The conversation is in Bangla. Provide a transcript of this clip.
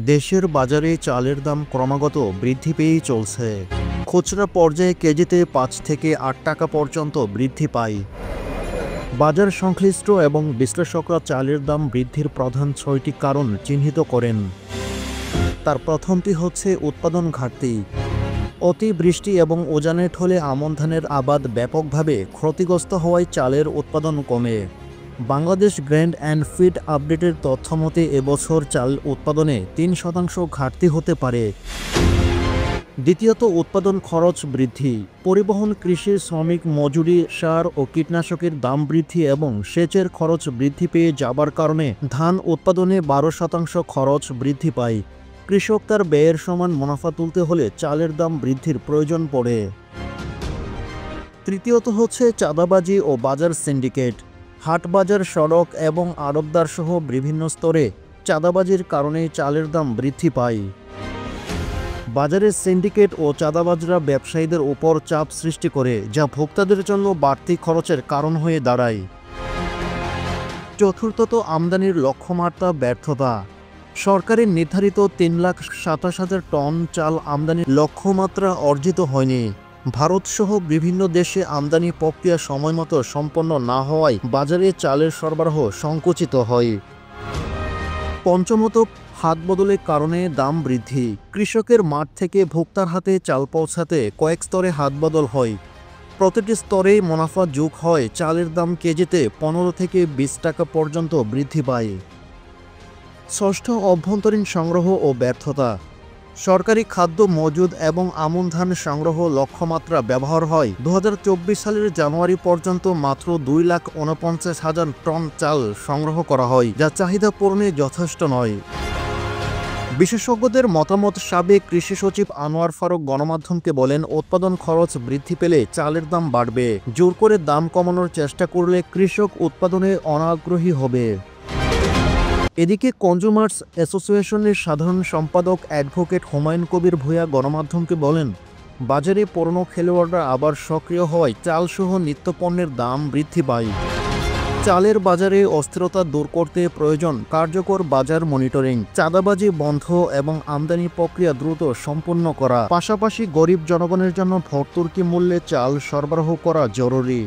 দেশের বাজারে চালের দাম ক্রমাগত বৃদ্ধি পেয়েই চলছে। খুচরা পর্যায়ে কেজিতে ৫ থেকে ৮ টাকা পর্যন্ত বৃদ্ধি পায়। বাজার সংশ্লিষ্ট এবং বিশ্লেষকরা চালের দাম বৃদ্ধির প্রধান ৬টি কারণ চিহ্নিত করেন। তার প্রথমটি হচ্ছে উৎপাদন ঘাটতি। অতিবৃষ্টি এবং উজানের ফলে আমন ধানের আবাদ ব্যাপকভাবে ক্ষতিগ্রস্ত হওয়ায় চালের উৎপাদন কমে। বাংলাদেশ গ্রেন অ্যান্ড ফিড আপডেটের তথ্যমতে এবছর চাল উৎপাদনে ৩% ঘাটতি হতে পারে। দ্বিতীয়ত উৎপাদন খরচ বৃদ্ধি। পরিবহন, কৃষি, শ্রমিক মজুরি, সার ও কীটনাশকের দাম বৃদ্ধি এবং সেচের খরচ বৃদ্ধি পেয়ে যাবার কারণে ধান উৎপাদনে ১২% খরচ বৃদ্ধি পায়। কৃষক তার ব্যয়ের সমান মুনাফা তুলতে হলে চালের দাম বৃদ্ধির প্রয়োজন পড়ে। তৃতীয়ত হচ্ছে চাঁদাবাজি ও বাজার সিন্ডিকেট। হাটবাজার, সড়ক এবং আড়তদারসহ বিভিন্ন স্তরে চাঁদাবাজির কারণে চালের দাম বৃদ্ধি পায়। বাজারের সিন্ডিকেট ও চাঁদাবাজরা ব্যবসায়ীদের উপর চাপ সৃষ্টি করে, যা ভোক্তাদের জন্য বাড়তি খরচের কারণ হয়ে দাঁড়ায়। চতুর্থত আমদানির লক্ষ্যমাত্রা ব্যর্থতা। সরকারের নির্ধারিত ৩,২৭,০০০ টন চাল আমদানির লক্ষ্যমাত্রা অর্জিত হয়নি। ভারতসহ বিভিন্ন দেশে আমদানি প্রক্রিয়া সময়মতো সম্পন্ন না হওয়ায় বাজারে চালের সরবরাহ সংকুচিত হয়। পঞ্চমত হাতবদলের কারণে দাম বৃদ্ধি। কৃষকের মাঠ থেকে ভোক্তার হাতে চাল পৌঁছাতে কয়েক স্তরে হাতবদল হয়। প্রতিটি স্তরে মুনাফা যোগ হয় চালের দাম কেজিতে ১৫ থেকে ২০ টাকা পর্যন্ত বৃদ্ধি পায়। ষষ্ঠ, অভ্যন্তরীণ সংগ্রহ ও ব্যর্থতা। সরকারি খাদ্য মজুদ এবং আমন ধান সংগ্রহ লক্ষ্যমাত্রা ব্যবহার হয় ২০২৪ সালের জানুয়ারি পর্যন্ত মাত্র ২,৪৯,০০০ টন চাল সংগ্রহ করা হয়, যা চাহিদা পূরণে যথেষ্ট নয়। বিশেষজ্ঞদের মতামত। সাবেক কৃষি সচিব আনোয়ার ফারুক গণমাধ্যমকে বলেন, উৎপাদন খরচ বৃদ্ধি পেলে চালের দাম বাড়বে। জোর করে দাম কমানোর চেষ্টা করলে কৃষক উৎপাদনে অনাগ্রহী হবে। এদিকে কনজুমার্স অ্যাসোসিয়েশনের সাধারণ সম্পাদক অ্যাডভোকেট হুমায়ুন কবির ভূঁইয়া গণমাধ্যমকে বলেন, বাজারে পুরনো খেলোয়াড়রা আবার সক্রিয় হওয়ায় চালসহ নিত্যপণ্যের দাম বৃদ্ধি পায়। চালের বাজারে অস্থিরতা দূর করতে প্রয়োজন কার্যকর বাজার মনিটরিং, চাঁদাবাজি বন্ধ এবং আমদানি প্রক্রিয়া দ্রুত সম্পন্ন করা। পাশাপাশি গরিব জনগণের জন্য ভর্তুকি মূল্যে চাল সরবরাহ করা জরুরি।